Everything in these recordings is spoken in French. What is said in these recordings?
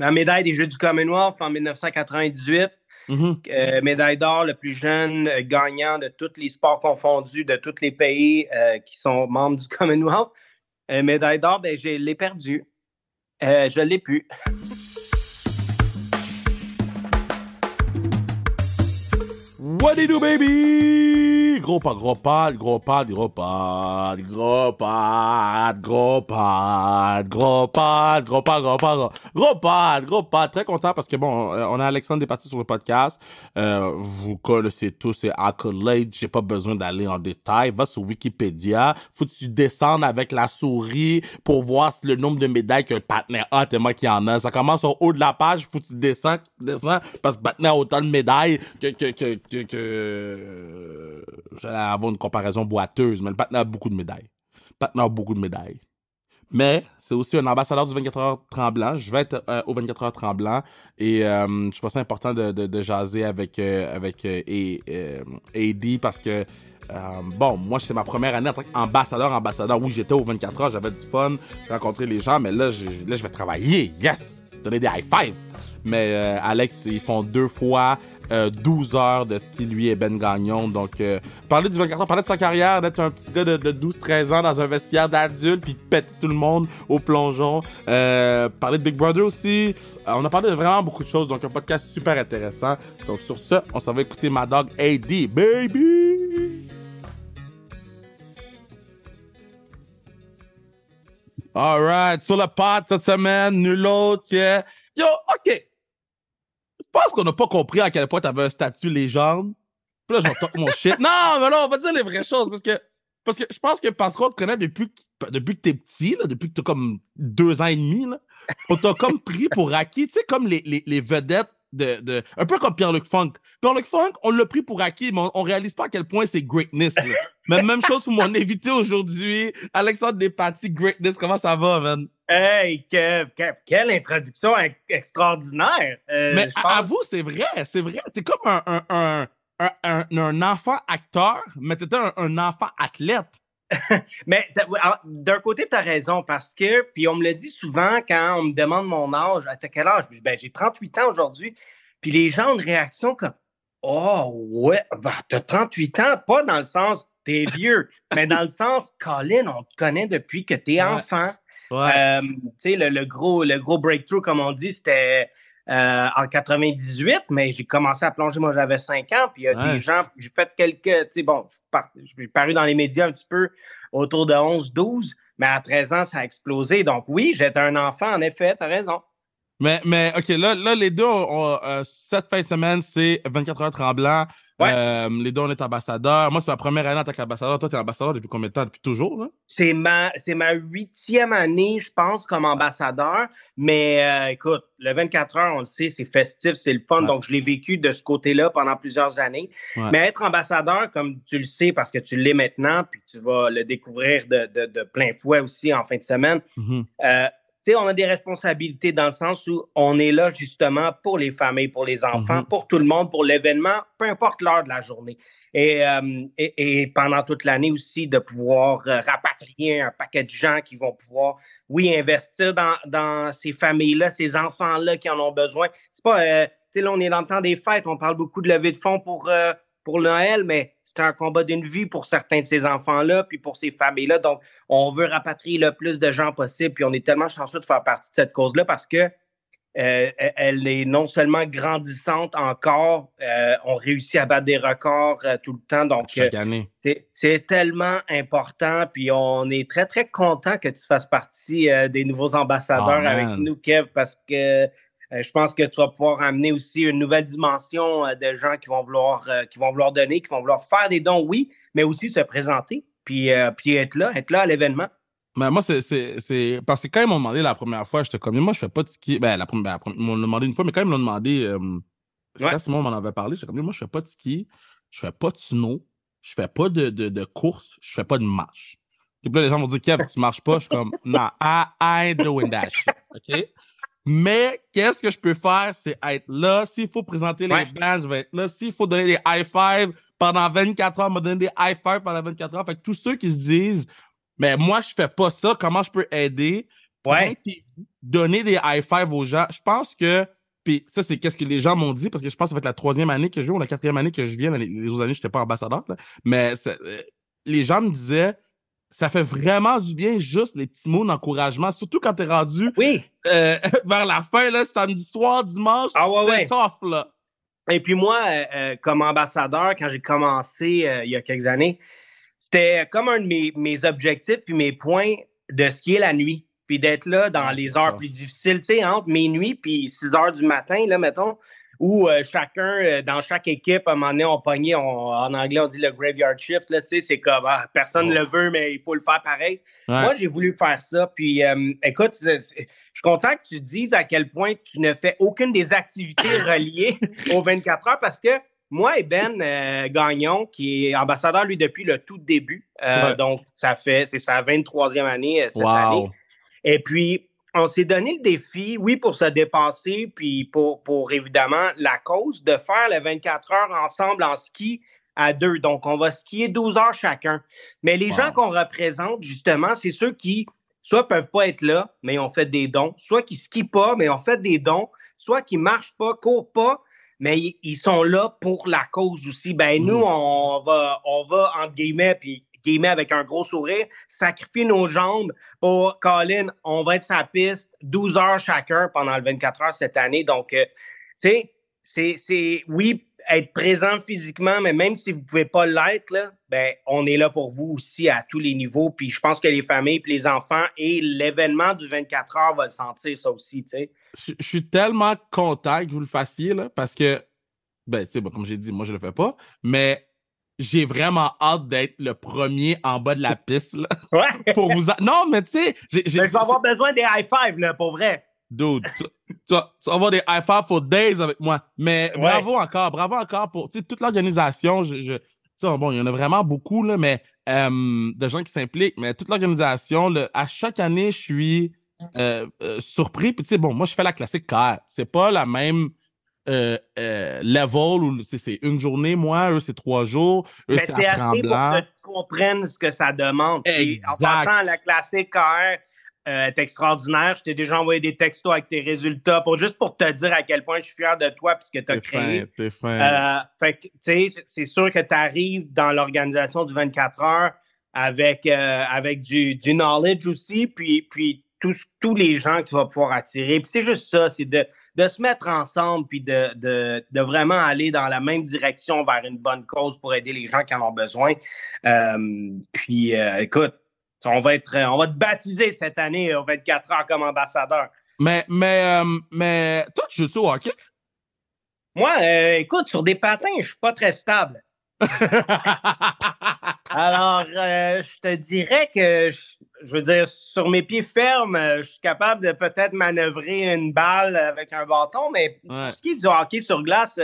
Ma médaille des Jeux du Commonwealth en 1998. Mhm. Médaille d'or, le plus jeune gagnant de tous les sports confondus, de tous les pays qui sont membres du Commonwealth. Médaille d'or, ben, je l'ai perdue. Je ne l'ai plus. What do you do, baby? Gros pad, gros pad, gros pad, gros pad, gros pad, gros pad, gros pad, gros pad, gros pad, gros pad, gros pad. Très content parce que bon, on a Alexandre Despatie sur le podcast. Vous connaissez tous ses accolades. J'ai pas besoin d'aller en détail. Va sur Wikipédia. Faut que tu descendes avec la souris pour voir le nombre de médailles que le partenaire a tellement qu'il y en a. Ça commence au haut de la page. Faut que tu descends, parce que le partenaire a autant de médailles j'allais avoir une comparaison boiteuse, mais le patin a beaucoup de médailles. Le patin a beaucoup de médailles. Mais c'est aussi un ambassadeur du 24 heures Tremblant. Je vais être au 24 heures Tremblant et je trouve ça important de jaser avec AD parce que bon, moi, c'est ma première année en tant qu'ambassadeur. Oui, j'étais au 24 heures, j'avais du fun, rencontrer les gens, mais là, je vais travailler. Yes! Donner des high five. Mais Alex, ils font 2 fois 12 heures de ski, lui et Ben Gagnon. Donc, parler du 24 heures, parler de sa carrière, d'être un petit gars de 12-13 ans dans un vestiaire d'adulte, puis péter tout le monde au plongeon. Parler de Big Brother aussi. On a parlé de vraiment beaucoup de choses. Donc, un podcast super intéressant. Donc, sur ce, on s'en va écouter ma dog AD. Baby! Alright, sur le pod cette semaine, nul autre que... Yo, OK. Je pense qu'on n'a pas compris à quel point t'avais un statut légende. Puis là, je vais talk mon shit. Non, mais là, on va dire les vraies choses parce que je pense que Pascal te connaît depuis que t'es petit, là, depuis que t'as comme 2 ans et demi, là. On t'a comme pris pour acquis, tu sais, comme les vedettes un peu comme Pierre-Luc Funk. Pierre-Luc Funk, on l'a pris pour acquis, mais on réalise pas à quel point c'est greatness, là. Mais même chose pour mon invité aujourd'hui, Alexandre Despatie, greatness. Comment ça va, man? Hey, quelle introduction extraordinaire! Mais Je pense. avoue, c'est vrai. T'es comme un enfant acteur, mais t'étais un enfant athlète. Mais d'un côté, tu as raison parce que, puis on me le dit souvent quand on me demande mon âge, à quel âge? Ben, j'ai 38 ans aujourd'hui. Puis les gens ont une réaction comme oh, ouais, ben, t'as 38 ans, pas dans le sens t'es vieux, mais dans le sens, Colin, on te connaît depuis que t'es Ouais. enfant. Ouais. Tu sais, le gros breakthrough, comme on dit, c'était en 98, mais j'ai commencé à plonger, moi j'avais 5 ans, puis il y a des Ouais. gens, j'ai fait quelques, tu sais, bon, je suis paru dans les médias un petit peu autour de 11, 12, mais à 13 ans, ça a explosé. Donc oui, j'étais un enfant, en effet, t'as raison. Mais OK, là, les deux, cette fin de semaine, c'est 24 heures Tremblant. Ouais, Les deux, on est ambassadeurs. Moi, c'est ma première année en tant qu'ambassadeur. Toi, t'es ambassadeur depuis combien de temps? Depuis toujours, là? c'est ma 8e année, je pense, comme ambassadeur. Mais écoute, le 24 heures, on le sait, c'est festif, c'est le fun. Ouais. Donc, je l'ai vécu de ce côté-là pendant plusieurs années. Ouais. Mais être ambassadeur, comme tu le sais, parce que tu l'es maintenant, puis tu vas le découvrir de plein fouet aussi en fin de semaine, Mhm. tu sais, on a des responsabilités dans le sens où on est là justement pour les familles, pour les enfants, Mhm. pour tout le monde, pour l'événement, peu importe l'heure de la journée. Et pendant toute l'année aussi, de pouvoir rapatrier un paquet de gens qui vont pouvoir, oui, investir dans ces familles-là, ces enfants-là qui en ont besoin. C'est pas, tu sais, là, on est dans le temps des fêtes, on parle beaucoup de levée de fonds pour Noël, mais c'est un combat d'une vie pour certains de ces enfants-là, puis pour ces familles-là. Donc, on veut rapatrier le plus de gens possible, puis on est tellement chanceux de faire partie de cette cause-là parce que elle est non seulement grandissante encore, on réussit à battre des records tout le temps. Donc, Chaque année. c'est tellement important. Puis, on est très, très content que tu fasses partie des nouveaux Oh, ambassadeurs avec man. nous, Kev, parce que je pense que tu vas pouvoir amener aussi une nouvelle dimension de gens qui vont vouloir donner, qui vont vouloir faire des dons, oui, mais aussi se présenter, puis être là à l'événement. Mais moi, parce que quand ils m'ont demandé la première fois, j'étais comme, moi, je fais pas de ski. Ben, ils m'ont demandé une fois, mais quand ils me l'ont demandé, c'est Ouais. quand Simon m'en avait parlé, j'étais comme, moi, je fais pas de ski, je fais pas de snow, je fais pas de course, je fais pas de marche. Et puis là, les gens vont dire, Kev, tu marches pas. Je suis comme, nah, I ain't doing that shit. OK? Mais qu'est-ce que je peux faire? C'est être là. S'il faut présenter les Ouais. bands, je vais être là. S'il faut donner des high five pendant 24 heures, me donner des high five pendant 24 heures. Fait que tous ceux qui se disent, mais moi, je fais pas ça, comment je peux aider? Ouais. donner des high five aux gens. Je pense que, puis ça, c'est qu'est-ce que les gens m'ont dit, parce que je pense que ça va être la 3e année que je joue, ou la 4e année que je viens. Les autres années, je n'étais pas ambassadeur, là. Mais les gens me disaient, ça fait vraiment du bien, juste les petits mots d'encouragement, surtout quand t'es rendu Oui. vers la fin, là, samedi soir, dimanche, Ah ouais, c'est ouais. tough, là. Et puis moi, comme ambassadeur, quand j'ai commencé il y a quelques années, c'était comme un de mes objectifs puis mes points de skier la nuit, puis d'être là dans Ouais, les c'est heures tough. plus difficiles, tu sais, entre minuit puis 6 heures du matin, là, mettons, où chacun, dans chaque équipe, à un moment donné, on pognait, en anglais, on dit le graveyard shift, là, tu sais, c'est comme, personne ne Oh. le veut, mais il faut le faire pareil. Ouais. Moi, j'ai voulu faire ça, puis écoute, je suis content que tu dises à quel point tu ne fais aucune des activités reliées aux 24 heures, parce que moi et Ben Gagnon, qui est ambassadeur, lui, depuis le tout début. Ouais. Donc, c'est sa 23e année cette année. Wow. Et puis, on s'est donné le défi, oui, pour se dépasser, puis pour évidemment la cause, de faire les 24 heures ensemble en ski à deux. Donc, on va skier 12 heures chacun. Mais les gens Wow. qu'on représente, justement, c'est ceux qui, soit peuvent pas être là, mais ont fait des dons, soit qui skient pas, mais ont fait des dons, soit qui marchent pas, courent pas, mais ils sont là pour la cause aussi. Ben, nous, on va entre guillemets, puis guillemets avec un gros sourire, sacrifier nos jambes pour Colin. On va être sur la piste 12 heures chacun pendant le 24 heures cette année. Donc, tu sais, oui, être présent physiquement, mais même si vous ne pouvez pas l'être, là, ben, on est là pour vous aussi à tous les niveaux. Puis je pense que les familles, puis les enfants et l'événement du 24 heures va le sentir, ça aussi, tu sais. Je suis tellement content que vous le fassiez, là, parce que, ben, tu sais, comme j'ai dit, moi, je le fais pas, mais j'ai vraiment hâte d'être le premier en bas de la piste, là, Ouais. pour vous... Non, mais tu sais, Mais je vais avoir besoin des high five, là, pour vrai. Dude, tu vas avoir des high five for days avec moi. Mais Ouais. bravo encore pour toute l'organisation. Bon, il y en a vraiment beaucoup, là, mais de gens qui s'impliquent, mais toute l'organisation, à chaque année, je suis surpris. Puis, tu sais, bon, moi, je fais la classique KR. C'est pas la même level où c'est une journée, moi, eux, c'est 3 jours, eux, Mais c'est à c'est assez pour que Tremblant. tu comprennes ce que ça demande. Puis, en passant, la Exact. classique KR est extraordinaire. Je t'ai déjà envoyé des textos avec tes résultats juste pour te dire à quel point je suis fier de toi et ce que tu as T'es fin, créé. t'es fin. Fait que, tu sais, c'est sûr que tu arrives dans l'organisation du 24 heures avec du knowledge aussi, puis tous les gens que tu vas pouvoir attirer. Puis c'est juste ça, c'est de se mettre ensemble puis de vraiment aller dans la même direction vers une bonne cause pour aider les gens qui en ont besoin. Écoute, on va te baptiser cette année au 24 heures comme ambassadeur. Mais toi, tu joues au hockey? Moi, écoute, sur des patins, je suis pas très stable. Alors, je te dirais que, je veux dire, sur mes pieds fermes, je suis capable de peut-être manœuvrer une balle avec un bâton, mais Ouais. pour ce qui est du hockey sur glace,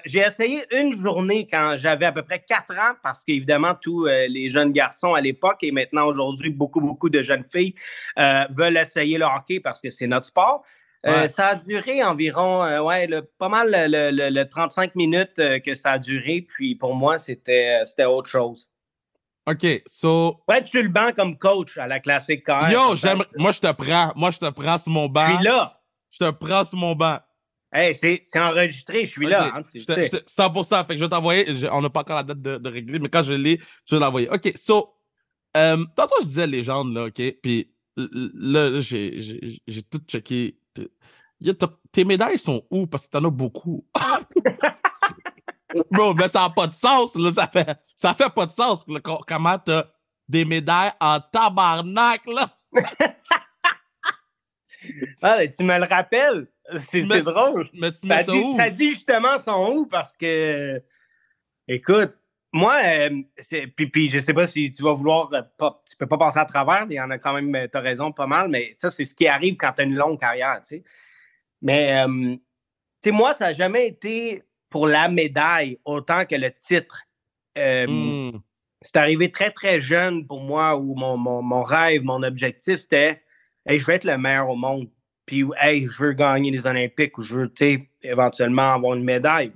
j'ai essayé une journée quand j'avais à peu près 4 ans, parce qu'évidemment, tous les jeunes garçons à l'époque et maintenant aujourd'hui, beaucoup, beaucoup de jeunes filles veulent essayer le hockey parce que c'est notre sport. Ouais. Ça a duré environ, pas mal le 35 minutes que ça a duré. Puis pour moi, c'était autre chose. OK, so... Ouais, tu le banc comme coach à la classique KR. Yo, j'aime... Moi, je te prends. Moi, je te prends sur mon Je suis banc. là. Je te prends sur mon banc. Hey, c'est enregistré, je suis OK, là. Hein, tu sais. 100%. Fait que je vais t'envoyer... On n'a pas encore la date de régler, mais quand je l'ai, je vais l'envoyer. OK, so... tantôt, je disais légende, là, OK? Puis là, j'ai tout checké. Tes médailles sont où? Parce que t'en as beaucoup. Bro, mais ça n'a pas de sens, là. Ça fait pas de sens, là, comment t'as des médailles en tabarnak, là. Tu me le rappelles. C'est drôle. Mais tu mets ça où? Ça dit justement son où parce que, écoute, moi, puis je sais pas si tu vas vouloir, tu peux pas passer à travers, il y en a quand même, tu as raison, pas mal, mais ça, c'est ce qui arrive quand tu as une longue carrière, tu sais. Mais, tu sais, moi, ça n'a jamais été pour la médaille autant que le titre. C'est arrivé très, très jeune pour moi où mon rêve, mon objectif, c'était hey, je veux être le meilleur au monde. Puis, hey, je veux gagner les Olympiques ou je veux, tu sais, éventuellement avoir une médaille.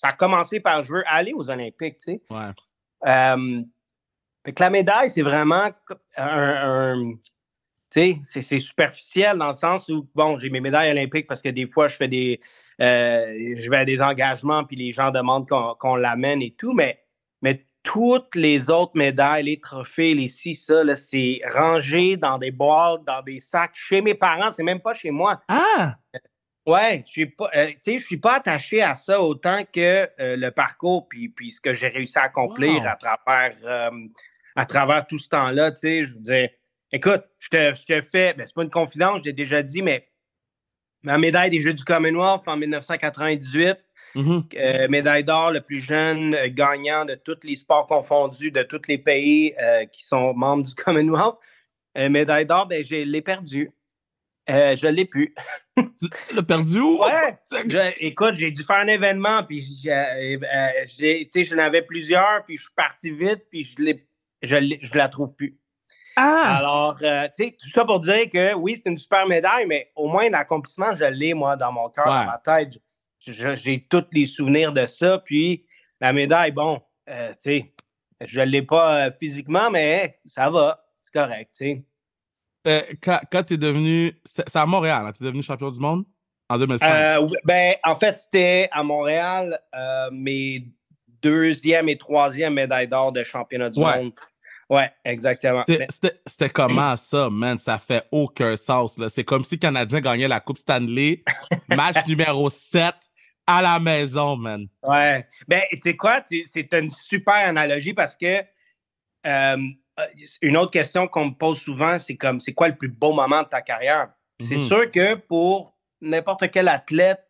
Ça a commencé par je veux aller aux Olympiques, tu sais. Ouais. Fait que la médaille, c'est vraiment c'est superficiel dans le sens où, bon, j'ai mes médailles olympiques parce que des fois, je vais à des engagements puis les gens demandent qu'on l'amène et tout, mais toutes les autres médailles, les trophées, les ci, ça, là, c'est rangé dans des boîtes, dans des sacs chez mes parents, c'est même pas chez moi. Ah! Ouais, je suis pas attaché à ça autant que le parcours puis ce que j'ai réussi à accomplir Wow! à travers tout ce temps-là. Je veux dire, écoute, je te fais, ben, c'est pas une confidence, je l'ai déjà dit, mais ma médaille des Jeux du Commonwealth en 1998, Mhm. médaille d'or, le plus jeune gagnant de tous les sports confondus, de tous les pays qui sont membres du Commonwealth. Médaille d'or, ben, je l'ai perdue. Je l'ai plus. Tu l'as perdu où? Ouais. Écoute, j'ai dû faire un événement, puis je n'avais plusieurs, puis je suis parti vite, puis je la trouve plus. Ah! Alors, tout ça pour dire que oui, c'est une super médaille, mais au moins l'accomplissement, je l'ai, moi, dans mon cœur, dans Ouais. ma tête. J'ai tous les souvenirs de ça, puis la médaille, bon, je ne l'ai pas physiquement, mais ça va, c'est correct, tu sais. Quand tu es devenu. C'est à Montréal, hein, tu es devenu champion du monde en 2005. Ben, en fait, c'était à Montréal mes deuxième et troisième médailles d'or de championnat du Ouais. monde. Ouais, exactement. C'était comment ça, man? Ça fait aucun sens, là. C'est comme si le Canadien gagnait la Coupe Stanley, match numéro 7 à la maison, man. Ouais. Ben, tu sais quoi? C'est une super analogie parce que euh, une autre question qu'on me pose souvent, c'est quoi le plus beau moment de ta carrière? C'est Mhm. sûr que pour n'importe quel athlète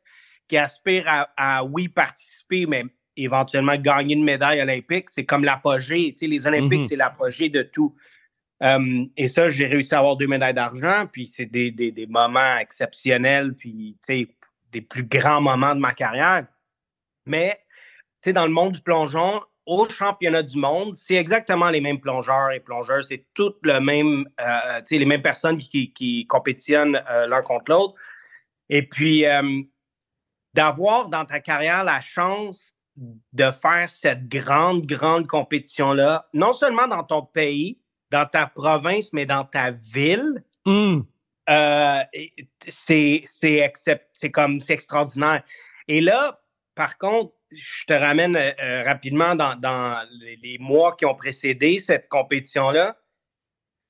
qui aspire oui, participer, mais éventuellement gagner une médaille olympique, c'est comme l'apogée. Tu sais, les Olympiques, Mhm. c'est l'apogée de tout. Et ça, j'ai réussi à avoir 2 médailles d'argent, puis c'est des moments exceptionnels, puis tu sais, des plus grands moments de ma carrière. Mais tu sais, dans le monde du plongeon, au championnat du monde, c'est exactement les mêmes plongeurs et plongeurs. C'est toutes les mêmes personnes qui compétitionnent l'un contre l'autre. Et puis, d'avoir dans ta carrière la chance de faire cette grande, grande compétition-là, non seulement dans ton pays, dans ta province, mais dans ta ville, Mhm. euh, c'est extraordinaire. Et là, par contre, je te ramène rapidement dans les mois qui ont précédé cette compétition-là.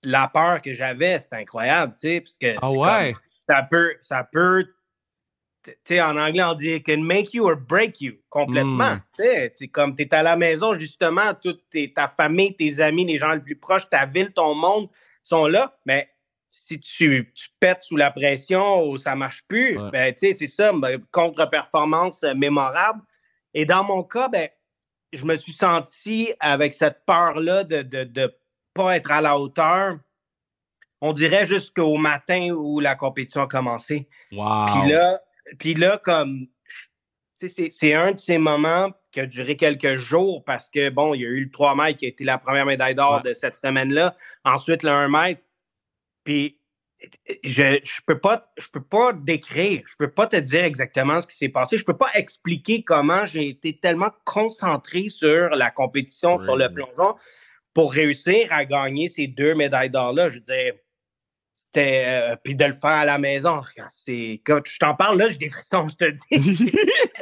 La peur que j'avais, c'est incroyable, tu sais, parce que Ah c'est comme ouais? ça peut, tu sais, en anglais, on dit can make you or break you complètement. Hmm. Tu sais, c'est comme tu es à la maison, justement, ta famille, tes amis, les gens les plus proches, ta ville, ton monde sont là, mais si tu pètes sous la pression ou ça marche plus, Ouais. ben, tu sais, c'est ça, contre-performance mémorable. Et dans mon cas, ben, je me suis senti avec cette peur-là de pas être à la hauteur, on dirait jusqu'au matin où la compétition a commencé. Puis Wow. là, puis là comme, c'est un de ces moments qui a duré quelques jours parce que, bon, il y a eu le 3 mètres qui a été la première médaille d'or Ouais. de cette semaine-là. Ensuite, le 1 mètre. Puis, je peux pas décrire, je peux pas te dire exactement ce qui s'est passé. Je peux pas expliquer comment j'ai été tellement concentré sur la It's compétition, sur le crazy. plongeon pour réussir à gagner ces 2 médailles d'or-là. Je veux dire, puis de le faire à la maison. Quand je t'en parle, là, j'ai des frissons, je te dis.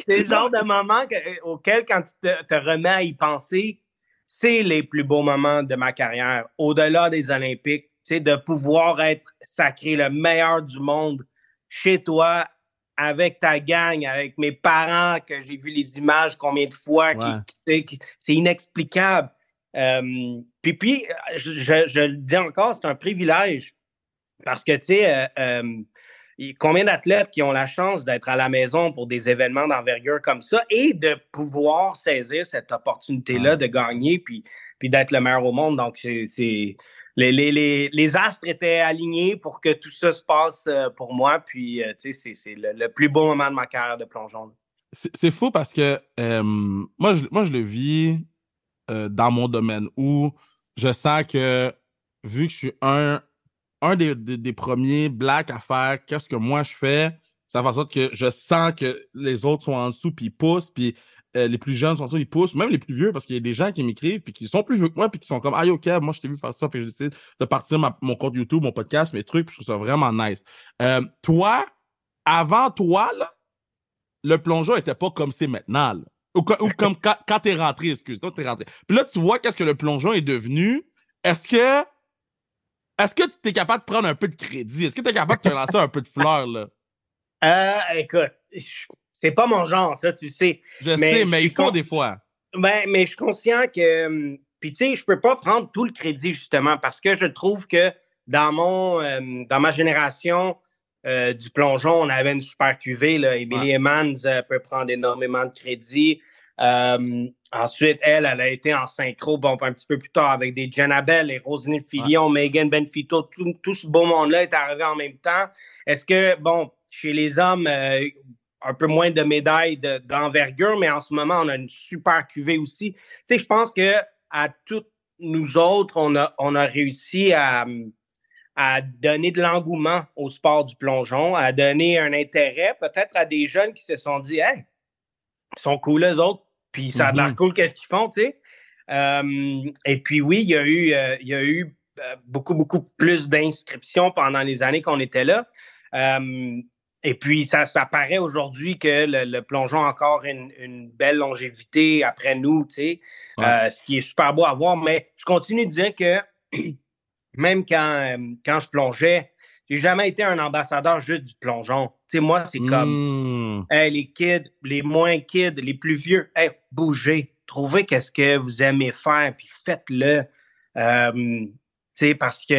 C'est le Non, genre de moment auquel, quand tu te remets à y penser, c'est les plus beaux moments de ma carrière. Au-delà des Olympiques, de pouvoir être sacré le meilleur du monde chez toi, avec ta gang, avec mes parents, que j'ai vu les images combien de fois, ouais. c'est inexplicable. Puis, je le dis encore, c'est un privilège parce que, tu sais, combien d'athlètes qui ont la chance d'être à la maison pour des événements d'envergure comme ça et de pouvoir saisir cette opportunité-là Ouais. de gagner puis d'être le meilleur au monde. Donc, les astres étaient alignés pour que tout ça se passe pour moi. Puis, tu sais, c'est le plus beau moment de ma carrière de plongeon. C'est fou parce que moi, je le vis dans mon domaine où je sens que vu que je suis un des premiers blacks à faire qu'est-ce que moi je fais, ça fait en sorte que je sens que les autres sont en dessous puis ils poussent. Puis les plus jeunes, sont ils poussent, même les plus vieux, parce qu'il y a des gens qui m'écrivent, puis qui sont plus vieux que moi, puis qui sont comme, ah, OK, moi, je t'ai vu faire ça, fait que j'ai décidé de partir mon compte YouTube, mon podcast, mes trucs, puis je trouve ça vraiment nice. Toi, avant toi, là, le plongeon était pas comme c'est maintenant, là. Ou comme quand t'es rentré, excuse, quand t'es rentré. Puis là, tu vois qu'est-ce que le plongeon est devenu. Est-ce que, est-ce que tu es capable de prendre un peu de crédit? Est-ce que tu es capable de te lancer un peu de fleurs, là? Écoute, c'est pas mon genre, ça, tu sais. Je sais, mais il faut des fois. Mais je suis conscient que. Puis, tu sais, je peux pas prendre tout le crédit, justement, parce que je trouve que dans ma génération du plongeon, on avait une super cuvée. Là. Emily Emmons peut prendre énormément de crédit. Ensuite, elle a été en synchro, bon, un petit peu plus tard, avec des Jen Abel, et Roselyne Filion, Megan Benfito, tout ce beau monde-là est arrivé en même temps. Est-ce que, bon, chez les hommes, un peu moins de médailles d'envergure, mais en ce moment, on a une super cuvée aussi. Tu sais, je pense que à toutes nous autres, on a réussi à donner de l'engouement au sport du plongeon, à donner un intérêt peut-être à des jeunes qui se sont dit, hey, ils sont cool, eux autres, puis ça a l'air cool, qu'est-ce qu'ils font, tu sais. Et puis oui, il y a eu beaucoup, beaucoup plus d'inscriptions pendant les années qu'on était là. Et puis, ça paraît aujourd'hui que le plongeon a encore une belle longévité après nous, tu sais, ce qui est super beau à voir. Mais je continue de dire que même quand je plongeais, j'ai jamais été un ambassadeur juste du plongeon. Tu sais, moi, c'est comme, hey, les kids, les moins kids, les plus vieux, hey, bougez, trouvez qu'est-ce que vous aimez faire, puis faites-le. Parce que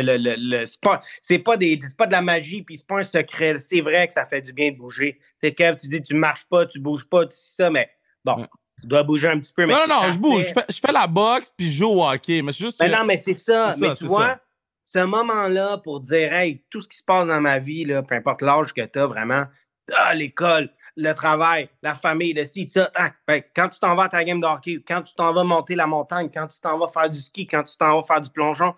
c'est pas de la magie, puis c'est pas un secret. C'est vrai que ça fait du bien de bouger. Tu sais, Kev, tu dis tu marches pas, tu bouges pas, tu dis ça, mais bon, tu dois bouger un petit peu. Mais non, je bouge. Je fais la boxe, puis je joue au hockey. Mais juste. Mais non, mais c'est ça. Mais tu vois, ce moment-là pour dire, hey, tout ce qui se passe dans ma vie, là, peu importe l'âge que tu as, vraiment, l'école, le travail, la famille, le ci, ça. Quand tu t'en vas à ta game de hockey, quand tu t'en vas monter la montagne, quand tu t'en vas faire du ski, quand tu t'en vas faire du plongeon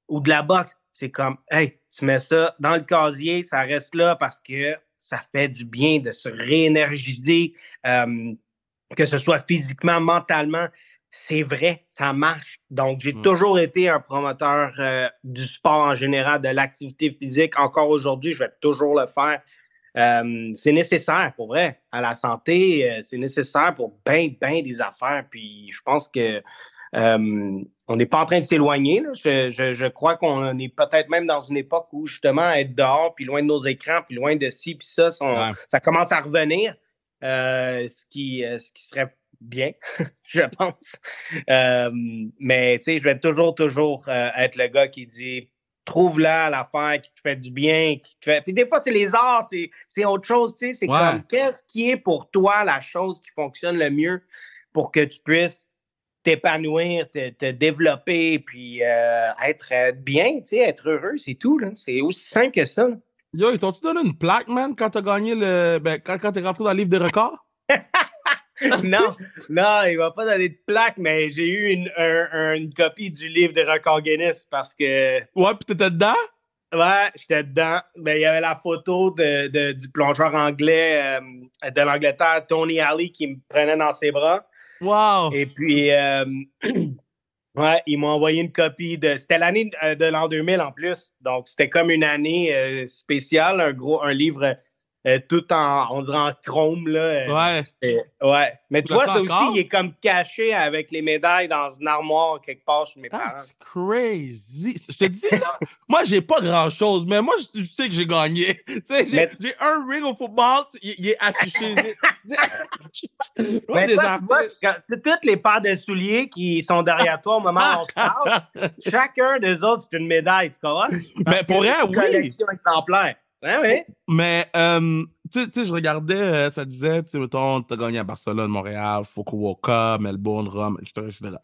ou de la boxe, c'est comme, hey, tu mets ça dans le casier, ça reste là parce que ça fait du bien de se réénergiser, que ce soit physiquement, mentalement. C'est vrai, ça marche. Donc, j'ai toujours été un promoteur du sport en général, de l'activité physique. Encore aujourd'hui, je vais toujours le faire. C'est nécessaire, pour vrai, à la santé. C'est nécessaire pour bien des affaires. Puis, je pense que on n'est pas en train de s'éloigner. Je crois qu'on est peut-être même dans une époque où, justement, être dehors, puis loin de nos écrans, puis loin de ci, puis ça, ça commence à revenir. Ce qui serait bien, je pense. Mais tu sais, je vais toujours être le gars qui dit trouve-la l'affaire qui te fait du bien, qui te fait. Puis des fois, c'est les arts, c'est autre chose, tu sais. C'est comme qu'est-ce qui est pour toi la chose qui fonctionne le mieux pour que tu puisses t'épanouir, te développer, puis être bien, tu sais, être heureux, c'est tout, là. C'est aussi simple que ça. Là. Yo, ils t'ont-tu donné une plaque, man, quand t'as gagné quand t'es rentré dans le livre des records? Non, il m'a pas donné de plaque, mais j'ai eu une copie du livre des records Guinness parce que. Ouais, pis t'étais dedans? Ouais, j'étais dedans. Ben, il y avait la photo du plongeur anglais de l'Angleterre, Tony Alley, qui me prenait dans ses bras. Wow! Et puis, ouais, ils m'ont envoyé une copie de. C'était l'année de l'an 2000 en plus. Donc, c'était comme une année spéciale, un livre tout on dirait en chrome. Là, ouais. Mais tu vois, ça aussi, il est comme caché avec les médailles dans une armoire quelque part chez mes parents. That's crazy. Je te dis, là, moi, j'ai pas grand-chose, mais moi, je sais que j'ai gagné. Tu sais, j'ai un ring au football, il est affiché. Mais toi, tu vois, toutes les paires de souliers qui sont derrière toi au moment où on se parle, chacun des autres, c'est une médaille, tu comprends? Mais pour rien, oui. Collection exemplaire. Ouais, oui. Mais, tu sais, je regardais, ça disait, tu sais, mettons, t'as gagné à Barcelone, Montréal, Fukuoka, Melbourne, Rome, etc.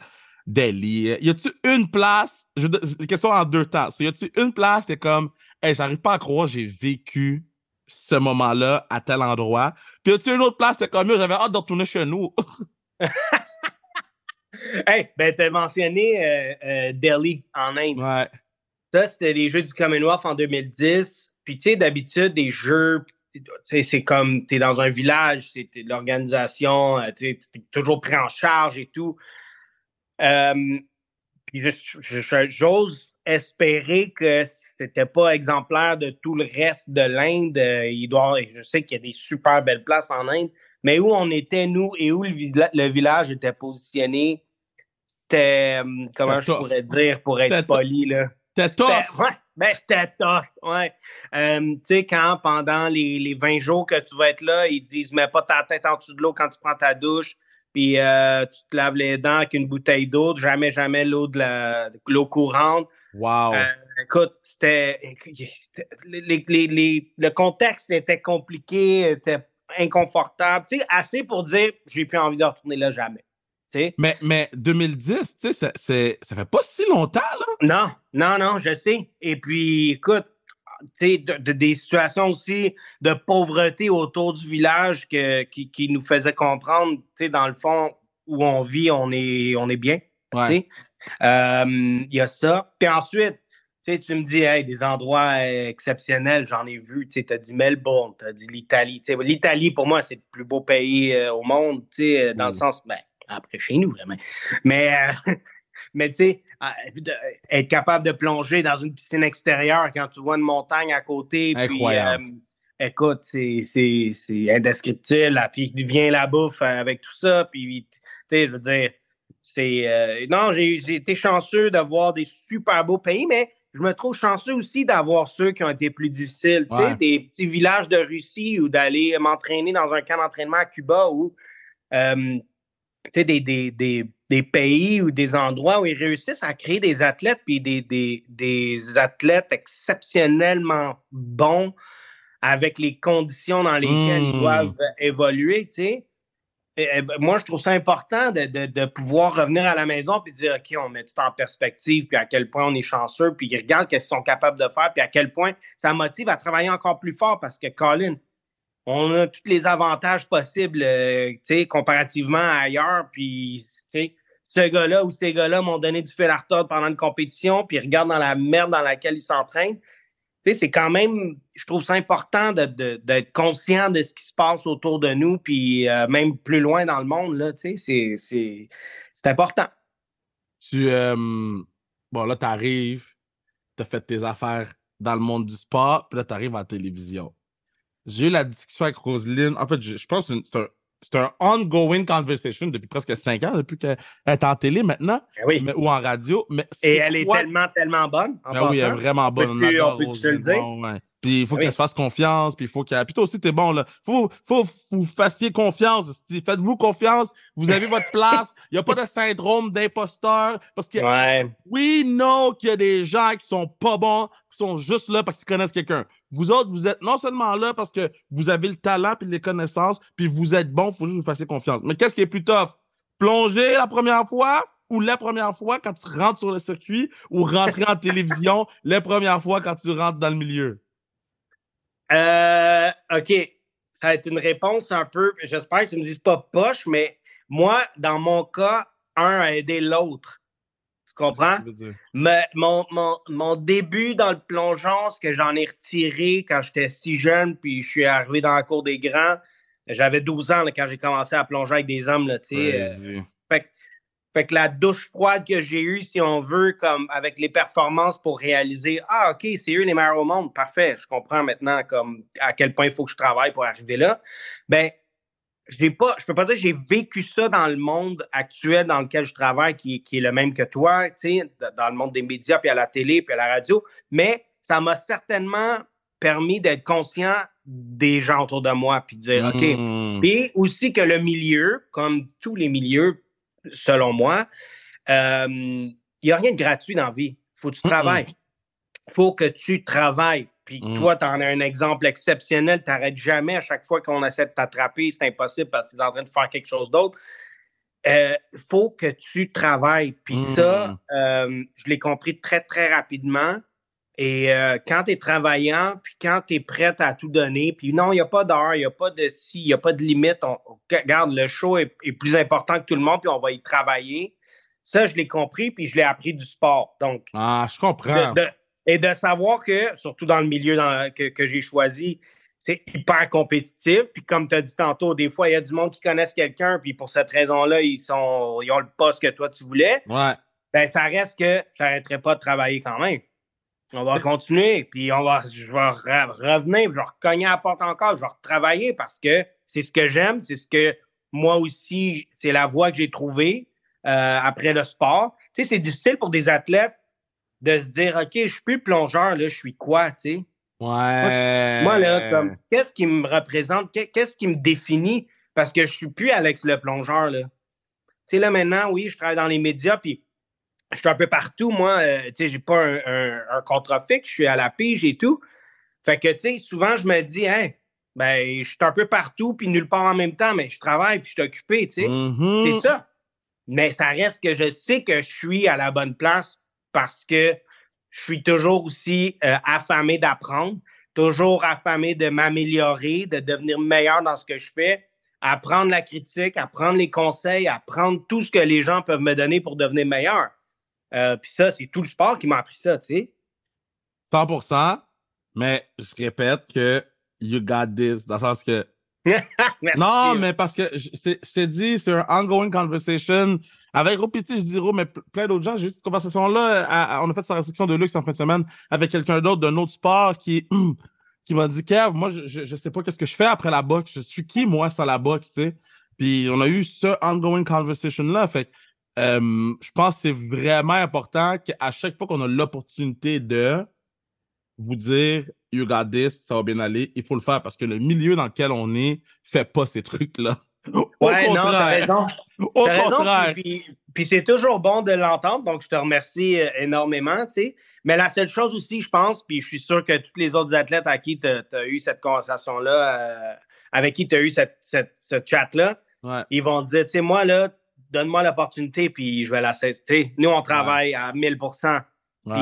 Delhi. Y a-tu une place, question en deux temps, y a-tu une place, t'es comme, hey, j'arrive pas à croire, j'ai vécu ce moment-là à tel endroit. Puis y a-tu une autre place, t'es comme, j'avais hâte de retourner chez nous. Hey, ben, t'as mentionné Delhi, en Inde. Ouais. Ça, c'était les Jeux du Commonwealth en 2010. Puis, tu sais, d'habitude, des Jeux, c'est comme, tu es dans un village, c'est l'organisation, tu es toujours pris en charge et tout. Euh, Puis j'ose espérer que c'était pas exemplaire de tout le reste de l'Inde. Je sais qu'il y a des super belles places en Inde, mais où on était, nous, et où le village était positionné, c'était, T'es comment je tough. pourrais dire pour être poli, là. T'es tough. Ouais, ben, c'était tough, ouais. Tu sais, quand pendant les 20 jours que tu vas être là, ils disent, mets pas ta tête en dessous de l'eau quand tu prends ta douche, puis tu te laves les dents avec une bouteille d'eau, jamais, jamais l'eau courante. Euh, Wow. Écoute, le contexte était compliqué, était inconfortable, tu sais, assez pour dire, j'ai plus envie de retourner là jamais. Tu sais. Mais 2010, tu sais, ça fait pas si longtemps, là. Non, non, non, je sais. Et puis, écoute, tu sais, des situations aussi de pauvreté autour du village qui nous faisaient comprendre, tu sais, dans le fond, où on vit, on est bien, tu Ouais. sais. Il y a ça. Puis ensuite, tu sais, tu me dis, hey, des endroits exceptionnels, j'en ai vu, tu sais, t'as dit Melbourne, t'as dit l'Italie. Tu sais, l'Italie, pour moi, c'est le plus beau pays au monde, tu sais, dans le Mm. sens, ben, après chez nous, vraiment. Mais, mais tu sais, être capable de plonger dans une piscine extérieure quand tu vois une montagne à côté, puis Incroyable. écoute, c'est indescriptible. Là, puis vient la bouffe avec tout ça, puis tu sais, je veux dire, non, j'ai été chanceux d'avoir des super beaux pays, mais je me trouve chanceux aussi d'avoir ceux qui ont été plus difficiles. Tu sais, Ouais. des petits villages de Russie ou d'aller m'entraîner dans un camp d'entraînement à Cuba où euh, tu sais, des pays ou des endroits où ils réussissent à créer des athlètes, puis des athlètes exceptionnellement bons avec les conditions dans lesquelles ils doivent Mm. évoluer, tu sais. Moi, je trouve ça important de pouvoir revenir à la maison puis dire, OK, on met tout en perspective, puis à quel point on est chanceux, puis ils regardent ce qu'ils sont capables de faire, puis à quel point ça motive à travailler encore plus fort parce que, Colin, on a tous les avantages possibles, comparativement à ailleurs. Puis, ce gars-là ou ces gars-là m'ont donné du fil à retordre pendant une compétition, puis ils regardent dans la merde dans laquelle ils s'entraînent. C'est quand même, je trouve ça important d'être conscient de ce qui se passe autour de nous, puis même plus loin dans le monde, là, c'est important. Tu, bon, là, t'arrives, t'as fait tes affaires dans le monde du sport, puis là, t'arrives à la télévision. J'ai eu la discussion avec Roselyne. En fait, je pense que c'est un ongoing conversation depuis presque 5 ans, depuis qu'elle est en télé maintenant, Ben oui. ou en radio. Mais Et c'est elle est quoi? tellement, tellement bonne, en Ben oui, elle est passant. vraiment bonne. On On adore peut-tu se le Roselyne. dire? Ouais, ouais. Puis il faut Ben qu'elle se oui. fasse confiance. Puis il faut qu'elle. Puis toi aussi, t'es bon, là. Faut vous fassiez confiance. Faites-vous confiance. Vous avez votre place. Il n'y a pas de syndrome d'imposteur. Parce que Ouais. oui, non, qu'il y a des gens qui sont pas bons, qui sont juste là parce qu'ils connaissent quelqu'un. Vous autres, vous êtes non seulement là parce que vous avez le talent puis les connaissances, puis vous êtes bon, il faut juste vous fassiez confiance. Mais qu'est-ce qui est plus tough? Plonger la première fois ou la première fois quand tu rentres sur le circuit ou rentrer en télévision la première fois quand tu rentres dans le milieu? OK. Ça va être une réponse un peu. J'espère que tu ne me dises pas poche, mais moi, dans mon cas, un a aidé l'autre. Tu Qu'est-ce que comprends? tu veux dire? Mais mon début dans le plongeon, ce que j'en ai retiré quand j'étais si jeune, puis je suis arrivé dans la cour des grands, j'avais 12 ans là, quand j'ai commencé à plonger avec des hommes. Là, C'est crazy. fait, fait que la douche froide que j'ai eue, si on veut, comme avec les performances pour réaliser, ah, OK, c'est eux les meilleurs au monde, parfait, je comprends maintenant comme à quel point il faut que je travaille pour arriver là. Ben, je peux pas dire que j'ai vécu ça dans le monde actuel dans lequel je travaille, qui est le même que toi, tu sais, dans le monde des médias, puis à la télé, puis à la radio, mais ça m'a certainement permis d'être conscient des gens autour de moi, puis de dire, OK. Mm. Puis aussi que le milieu, comme tous les milieux, selon moi, il n'y a rien de gratuit dans la vie. Il faut que tu Mm-mm. travailles. Il faut que tu travailles. Puis Mm. toi, tu en as un exemple exceptionnel. Tu n'arrêtes jamais à chaque fois qu'on essaie de t'attraper. C'est impossible parce que tu es en train de faire quelque chose d'autre. Il faut que tu travailles. Puis ça, Mm. je l'ai compris très, très rapidement. Et quand tu es travaillant, puis quand tu es prête à tout donner, puis non, il n'y a pas d'heure, il n'y a pas de si, il n'y a pas de limite. Regarde, le show est plus important que tout le monde, puis on va y travailler. Ça, je l'ai compris, puis je l'ai appris du sport. Donc, Ah, je de, comprends. de- et de savoir que, surtout dans le milieu que j'ai choisi, c'est hyper compétitif. Puis comme tu as dit tantôt, des fois, il y a du monde qui connaissent quelqu'un, puis pour cette raison-là, ils ont le poste que toi, tu voulais. Ouais. Ben, ça reste que je n'arrêterai pas de travailler quand même. On va continuer, puis je vais revenir, je vais recogner à la porte encore, je vais retravailler parce que c'est ce que j'aime, c'est ce que moi aussi, c'est la voie que j'ai trouvée après le sport. Tu sais, c'est difficile pour des athlètes de se dire, OK, je ne suis plus plongeur, là, je suis quoi, tu sais? Moi, là, comme, Ouais. qu'est-ce qui me représente, qu'est-ce qui me définit? Parce que je ne suis plus Alex le plongeur, là. Tu sais, là, maintenant, oui, je travaille dans les médias, puis je suis un peu partout. Moi, tu sais, j'ai pas un contrat fixe, je suis à la pige et tout. Fait que, tu sais, souvent, je me dis, hein, ben, je suis un peu partout, puis nulle part en même temps, mais je travaille, puis je suis occupé, tu sais. C'est Mhm. ça. Mais ça reste que je sais que je suis à la bonne place parce que je suis toujours aussi affamé d'apprendre, toujours affamé de m'améliorer, de devenir meilleur dans ce que je fais, à prendre la critique, à prendre les conseils, à prendre tout ce que les gens peuvent me donner pour devenir meilleur. Puis ça, c'est tout le sport qui m'a appris ça, tu sais. 100%, mais je répète que you got this, dans le sens que non, Merci. mais parce que je t'ai dit, c'est un ongoing conversation. Avec Ropiti, je dis mais plein d'autres gens. J'ai eu cette conversation-là. On a fait sa restriction de luxe en fin de semaine avec quelqu'un d'autre d'un autre sport qui m'a dit, Kev, moi, je sais pas qu'est-ce que je fais après la boxe. Je suis qui, moi, sans la boxe, tu sais? Puis on a eu ce ongoing conversation-là. Fait que, je pense que c'est vraiment important qu'à chaque fois qu'on a l'opportunité de vous dire You got this, ça va bien aller, il faut le faire parce que le milieu dans lequel on est fait pas ces trucs-là. Au Ouais, non, t'as contraire. raison. Au T'as raison, contraire. puis c'est toujours bon de l'entendre, donc je te remercie énormément, tu sais. Mais la seule chose aussi, je pense, puis je suis sûr que tous les autres athlètes à qui tu as eu cette conversation-là, avec qui tu as eu ce chat-là, Ouais, ils vont te dire, tu sais, moi, là, donne-moi l'opportunité, puis je vais la cesser. Tu sais, nous, on ouais, travaille à 1000%, ouais.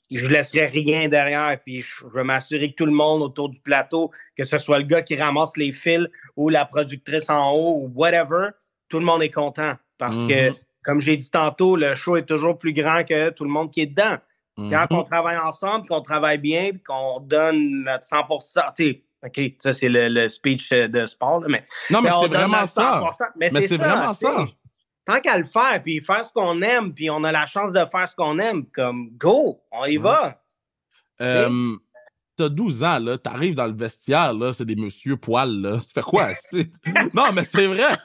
puis je ne laisserai rien derrière, puis je vais m'assurer que tout le monde autour du plateau, que ce soit le gars qui ramasse les fils ou la productrice en haut ou whatever, tout le monde est content. Parce que, Mhm, comme j'ai dit tantôt, le show est toujours plus grand que tout le monde qui est dedans. Quand on mhm. travaille ensemble, qu'on travaille bien, puis qu'on donne notre 100%, tu sais, OK, ça c'est le speech de sport, là, Non, mais mais on c'est donne vraiment notre ça. 100%. Mais Mais c'est c'est ça, vraiment tu ça. sais. Tant qu'à le faire, puis faire ce qu'on aime, puis on a la chance de faire ce qu'on aime, comme go, on y Ouais. va. Tu sais. Euh, T'as 12 ans, là, t'arrives dans le vestiaire, là, c'est des monsieur poils, là. Tu fais quoi, c'est? Non, mais c'est vrai.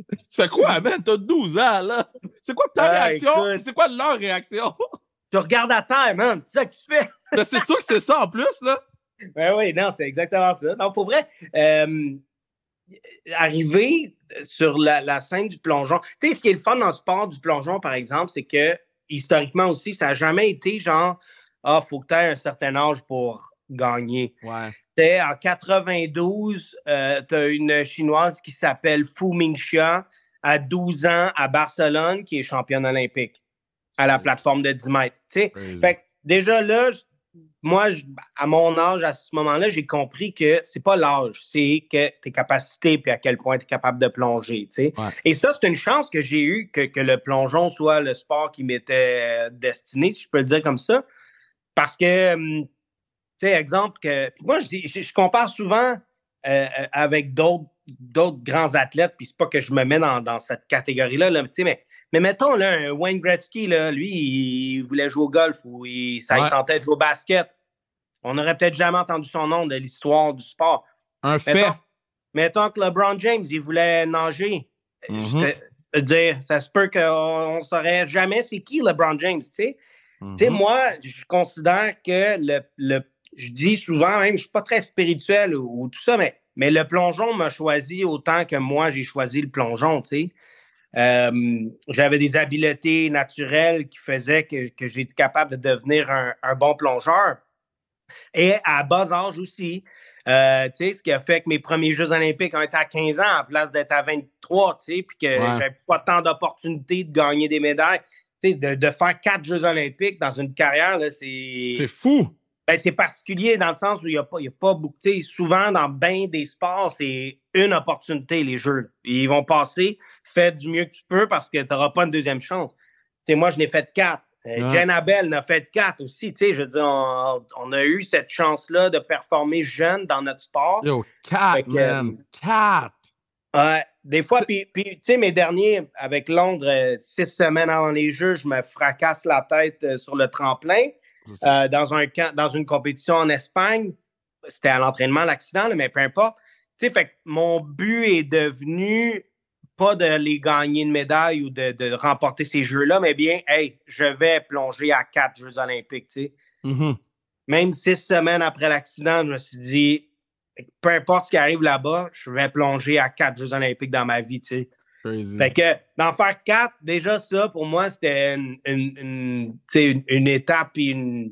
Tu fais quoi, man? T'as 12 ans, là? C'est quoi ta réaction? Puis Écoute, c'est quoi leur réaction? tu regardes à terre, man. C'est ça que tu fais. Mais c'est sûr que c'est ça en plus, là. Ben oui, non, c'est exactement ça. Non, pour vrai, arriver sur la scène du plongeon. Tu sais, ce qui est le fun dans le sport du plongeon, par exemple, c'est que historiquement aussi, ça n'a jamais été genre, ah, faut que tu aies un certain âge pour gagner. Ouais. T'sais, en 92, tu as une Chinoise qui s'appelle Fu Mingxia, à 12 ans, à Barcelone, qui est championne olympique à la Crazy. plateforme de 10 mètres. T'sais. Fait Crazy. que déjà là, moi, à mon âge, à ce moment-là, j'ai compris que c'est pas l'âge, c'est que tes capacités puis à quel point tu es capable de plonger. T'sais. Ouais. Et ça, c'est une chance que j'ai eue que le plongeon soit le sport qui m'était destiné, si je peux le dire comme ça. Parce que, tu sais, exemple, que moi, je compare souvent avec d'autres grands athlètes, puis c'est pas que je me mets dans cette catégorie-là, là, mais mettons, là, un Wayne Gretzky, là, lui, il voulait jouer au golf ou ça il Ouais. tentait de jouer au basket. On n'aurait peut-être jamais entendu son nom de l'histoire du sport. Un Mettons, fait. mettons que LeBron James, il voulait nager. Je Mhm. te dire, ça se peut qu'on ne saurait jamais c'est qui LeBron James, tu sais. Tu sais, Mhm. moi, je considère que je dis souvent même, je ne suis pas très spirituel ou tout ça, mais le plongeon m'a choisi autant que moi, j'ai choisi le plongeon, tu sais. J'avais des habiletés naturelles qui faisaient que j'étais capable de devenir un bon plongeur. Et à bas âge aussi, tu sais, ce qui a fait que mes premiers Jeux olympiques ont été à 15 ans en place d'être à 23, tu sais, puis que Ouais. j'avais pas tant d'opportunités de gagner des médailles. Tu sais, de faire 4 Jeux olympiques dans une carrière, là, C'est fou. c'est particulier dans le sens où il y a pas beaucoup. Tu sais, souvent, dans bien des sports, c'est une opportunité, les Jeux. Ils vont passer, fais du mieux que tu peux parce que tu n'auras pas une deuxième chance. Tu sais, moi, je n'ai fait 4. Ouais. Jen Abel en a fait 4 aussi. Tu sais, je veux dire, on a eu cette chance-là de performer jeune dans notre sport. Yo, Fait 4, que, man. 4. ouais, des fois, puis tu sais, mes derniers, avec Londres, 6 semaines avant les Jeux, je me fracasse la tête sur le tremplin dans dans une compétition en Espagne. C'était à l'entraînement, l'accident, là, mais peu importe. Tu sais, fait que mon but est devenu pas de les gagner une médaille ou de remporter ces Jeux-là, mais bien, hey, je vais plonger à 4 Jeux olympiques, tu sais. Mhm. Même 6 semaines après l'accident, je me suis dit, peu importe ce qui arrive là-bas, je vais plonger à 4 Jeux olympiques dans ma vie, tu sais. Crazy. Fait que d'en faire 4, déjà ça, pour moi, c'était une étape et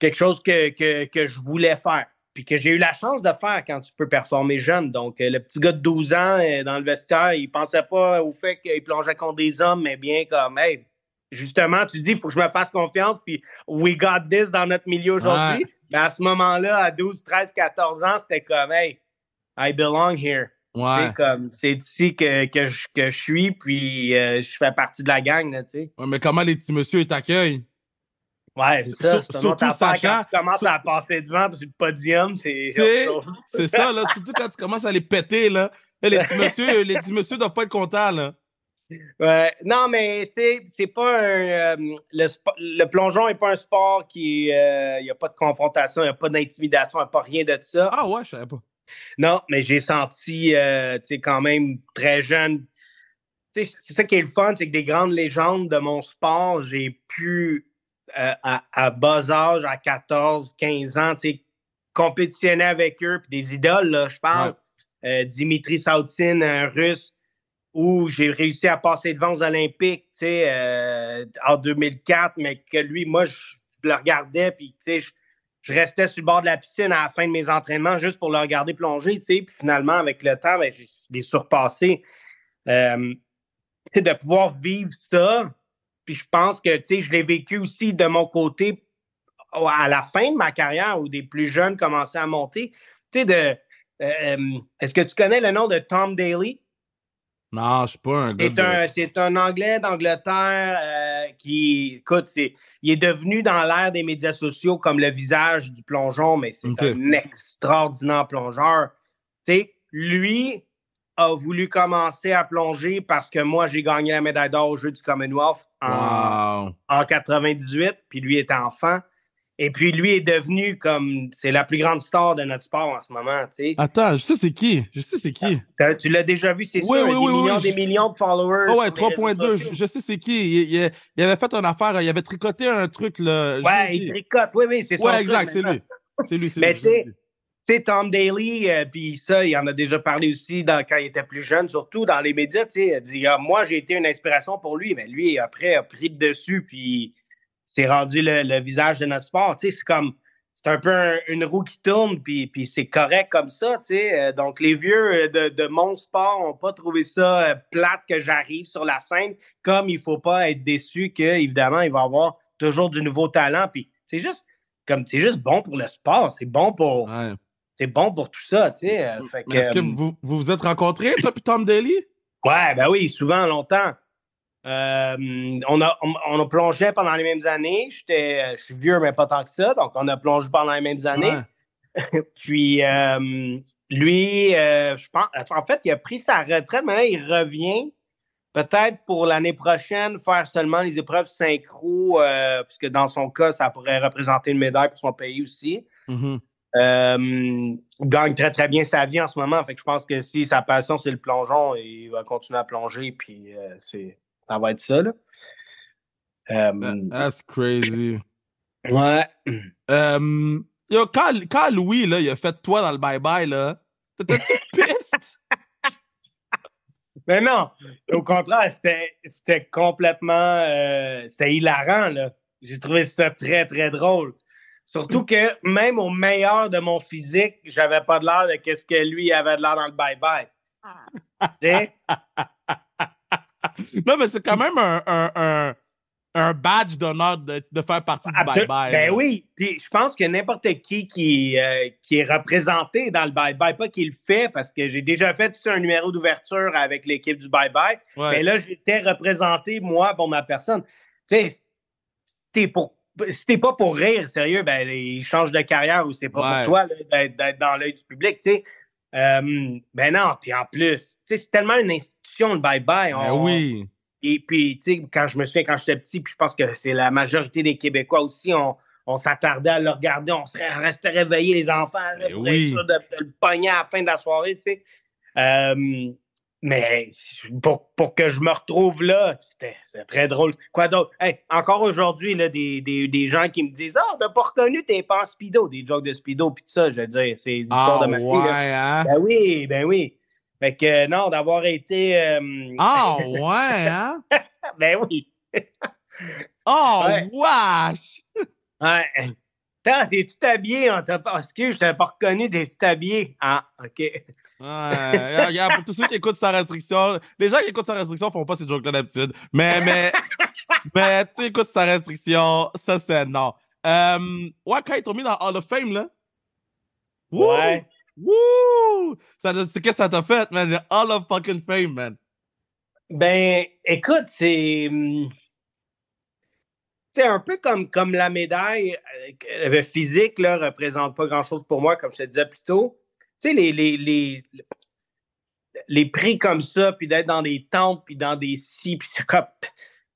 quelque chose que je voulais faire. Puis que j'ai eu la chance de faire quand tu peux performer jeune. Donc, le petit gars de 12 ans dans le vestiaire, il pensait pas au fait qu'il plongeait contre des hommes, mais bien comme, hey, justement, tu dis, il faut que je me fasse confiance, puis we got this dans notre milieu Ouais, aujourd'hui. Mais à ce moment-là, à 12, 13, 14 ans, c'était comme, hey, I belong here. ouais. Comme, c'est ici que je suis, puis je fais partie de la gang, tu sais. Ouais, mais comment les petits messieurs ils t'accueillent? Ouais, c'est ça. C'est une autre Surtout affaire. Quand sachant, tu commences à passer devant sur le podium, tu c'est autre sais, chose. c'est ça, là, surtout quand tu commences à les péter, là. Là, les petits messieurs doivent pas être contents, là. Ouais. Non, mais tu sais, c'est pas un. Le plongeon n'est pas un sport qui. Il n'y a pas de confrontation, il n'y a pas d'intimidation, il n'y a pas rien de ça. Ah ouais, je savais pas. Non, mais j'ai senti, tu sais, quand même très jeune. Tu sais, c'est ça qui est le fun, c'est que des grandes légendes de mon sport, j'ai pu, à bas âge, à 14, 15 ans, tu sais, compétitionner avec eux, puis des idoles, là, je Ouais. parle. Dimitri Sautin, un Russe, où j'ai réussi à passer devant aux Olympiques, tu sais, en 2004, mais que lui, moi, je le regardais, puis tu sais, je restais sur le bord de la piscine à la fin de mes entraînements juste pour le regarder plonger, tu sais, puis finalement, avec le temps, ben, je l'ai surpassé. Euh, de pouvoir vivre ça, puis je pense que je l'ai vécu aussi de mon côté à la fin de ma carrière où des plus jeunes commençaient à monter. Tu sais, est-ce que tu connais le nom de Tom Daly? Non, je suis pas un gars de. C'est un Anglais d'Angleterre qui, écoute, il est devenu dans l'ère des médias sociaux comme le visage du plongeon, mais c'est Ok. un extraordinaire plongeur. Tu sais, lui a voulu commencer à plonger parce que moi, j'ai gagné la médaille d'or au Jeux du Commonwealth Wow. en 98, puis lui était enfant. Et puis lui est devenu comme, c'est la plus grande star de notre sport en ce moment, tu sais. Attends, je sais c'est qui. Je sais c'est qui. Tu l'as déjà vu, c'est Oui, sûr, oui, oui, oui, oui. des millions de Oh followers ouais, sur les réseaux 3.2. sociaux. Je sais c'est qui. Il avait fait une affaire, il avait tricoté un truc, là. Je sais c'est Ouais, il qui. tricote. Oui, oui, c'est son Ouais, truc exact, c'est maintenant. lui. C'est lui, c'est lui. Mais Je sais c'est qui. tu sais, Tom Daly, puis ça, il en a déjà parlé aussi quand il était plus jeune, surtout dans les médias. Tu sais, il a dit moi, j'ai été une inspiration pour lui. Mais lui, après, a pris le dessus, puis c'est rendu le visage de notre sport. Tu sais, c'est comme. C'est un peu une roue qui tourne, puis c'est correct comme ça, tu sais. Donc, les vieux de mon sport n'ont pas trouvé ça plate que j'arrive sur la scène, comme il ne faut pas être déçu qu'évidemment, il va y avoir toujours du nouveau talent. Puis c'est juste bon pour le sport, Ouais. c'est bon pour tout ça, tu sais. Fait Mais que, est-ce que vous vous êtes rencontrés, toi puis Tom Daly? ouais, ben oui, souvent, longtemps. On a plongé pendant les mêmes années. Je suis vieux, mais pas tant que ça. Donc, on a plongé pendant les mêmes Ouais. années. Puis, lui, je pense, en fait, il a pris sa retraite. Maintenant, il revient peut-être pour l'année prochaine faire seulement les épreuves synchro, puisque dans son cas, ça pourrait représenter une médaille pour son pays aussi. Mhm. Il gagne très, très bien sa vie en ce moment. Fait que je pense que si sa passion, c'est le plongeon, il va continuer à plonger, puis ça va être ça, là. That's crazy. Ouais. Yo, quand Louis, là, il a fait toi dans le bye-bye, là, t'étais-tu piste? Mais non, au contraire, c'était complètement. C'était hilarant, là. J'ai trouvé ça très, très drôle. Surtout que même au meilleur de mon physique, j'avais pas de l'air de qu'est-ce que lui avait de l'air dans le bye-bye. Tu sais? Non, mais c'est quand même un badge d'honneur de faire partie du bye-bye, Ben là. oui, puis je pense que n'importe qui est représenté dans le bye-bye, pas qui le fait, parce que j'ai déjà fait un numéro d'ouverture avec l'équipe du bye-bye, Ouais. mais là, j'étais représenté, moi, pour ma personne. Tu sais, si t'es pas pour rire, sérieux, ben, il change de carrière ou c'est pas pour toi d'être dans l'œil du public, tu sais. Ben non, puis en plus, tu sais, c'est tellement une institution, le bye-bye. Ben oui. Et puis, tu sais, quand j'étais petit, puis je pense que c'est la majorité des Québécois aussi, on s'attardait à le regarder, on restait réveillés, les enfants, là, Ben pour être sûr de le pogner à la fin de la soirée, tu sais. Mais pour que je me retrouve là, c'était très drôle. Quoi d'autre? Hey, encore aujourd'hui, là, des gens qui me disent Ah, on n'a pas reconnu tes pas en speedo, des jokes de speedo, puis tout ça. Je veux dire, c'est des histoires de ma fille. Là. Hein? Ben oui, ben oui. Fait que non, d'avoir été. Ah ouais, hein? Ben oui. Oh, Ouais. wesh! Ouais. Attends, t'es tout habillé, excuse, je t'avais pas reconnu, t'es tout habillé. Ah, OK. Ouais, regarde, pour tous ceux qui écoutent sans restriction, les gens qui écoutent sans restriction font pas ces jokes-là d'habitude. Mais tu écoutes sans restriction, ça c'est non. Ouais, quand ils t'ont mis dans Hall of Fame, là. Wouh! Ouais. Wouh! Qu'est-ce que ça t'a fait, man? The Hall of fucking Fame, man. Ben, écoute, c'est un peu comme la médaille physique, là, représente pas grand-chose pour moi, comme je te disais plus tôt. Tu sais, les prix comme ça, puis d'être dans des temples, puis dans des si, puis c'est comme.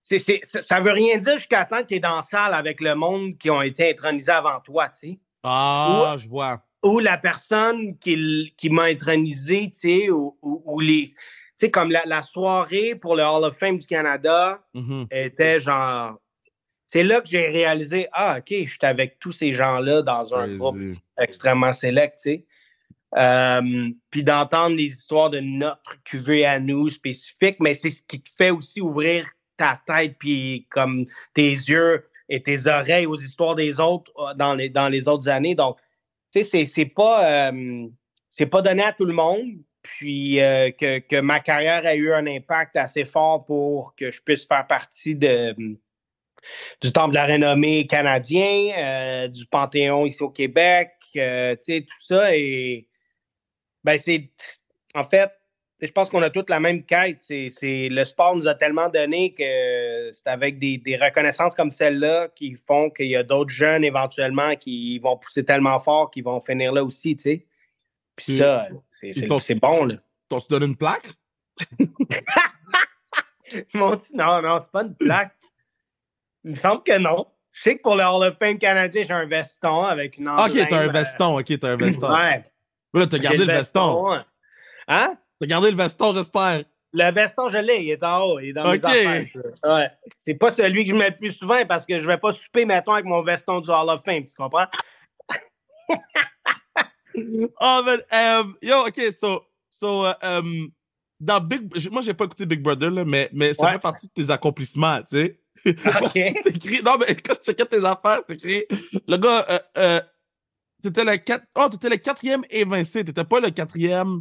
Ça veut rien dire jusqu'à temps que tu es dans la salle avec le monde qui ont été intronisés avant toi, tu sais. Ou, Ah, je vois. ou la personne qui m'a intronisé, tu sais, ou les. Tu sais, comme la soirée pour le Hall of Fame du Canada était genre. C'est là que j'ai réalisé, ah, OK, je suis avec tous ces gens-là dans un groupe Crazy. extrêmement sélect, tu sais. Puis d'entendre les histoires de notre cuvée à nous spécifique, mais c'est ce qui te fait aussi ouvrir ta tête puis comme tes yeux et tes oreilles aux histoires des autres dans les autres années. Donc, tu sais, c'est pas donné à tout le monde. Puis que ma carrière a eu un impact assez fort pour que je puisse faire partie du Temple de la renommée canadien, du Panthéon ici au Québec, tu sais, tout ça. Et ben, en fait, je pense qu'on a toutes la même quête. Le sport nous a tellement donné que c'est avec des reconnaissances comme celle-là qui font qu'il y a d'autres jeunes éventuellement qui vont pousser tellement fort qu'ils vont finir là aussi, tu sais. Puis ça, c'est bon, là. T'as-tu donné une plaque? Ils m'ont dit non, non, c'est pas une plaque. Il me semble que non. Je sais que pour le Hall of Fame canadien, j'ai un veston avec une emblème. Ok, t'as un veston. Ok, t'as un veston. Ouais. Là, t'as gardé le veston. Hein? T'as gardé le veston, j'espère. Le veston, je l'ai. Il est en haut. Il est dans mes Ok. affaires. Ouais. C'est pas celui que je mets le plus souvent parce que je vais pas souper, mettons, avec mon veston du Hall of Fame. Tu comprends? Oh, man. Yo, ok, dans moi, j'ai pas écouté Big Brother, là, mais ça fait partie de tes accomplissements, tu sais. OK. C'est écrit, non, mais quand je checkais tes affaires, c'est écrit, le gars, t'étais le quatrième évincé, t'étais pas le quatrième